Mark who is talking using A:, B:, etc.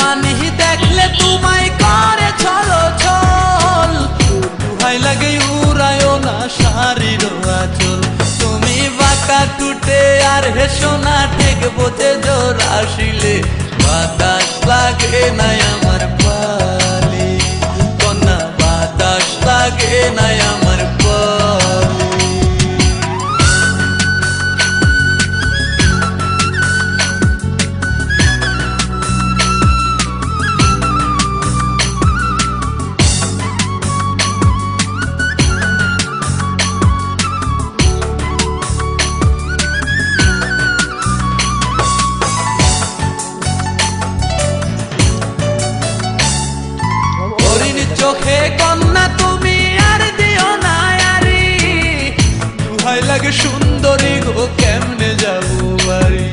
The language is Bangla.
A: পানি দেখলে তোমায় করে ছলো ছল, দুহাই লাগে উড়ায়ও না শাড়ির আঁচল। তুমি বাঁকা টুটে আর হেসো না ঠিক বোঝে জোর আসিলে, বাতাস লাগে নাই আমার পালি কন্যা, বাতাস লাগে নাই আমার পালি। চোখে কন্যা তুমি আর দিও না আরি, দুহাই লাগে সুন্দরী গো কেমনে যাবো বাড়ি।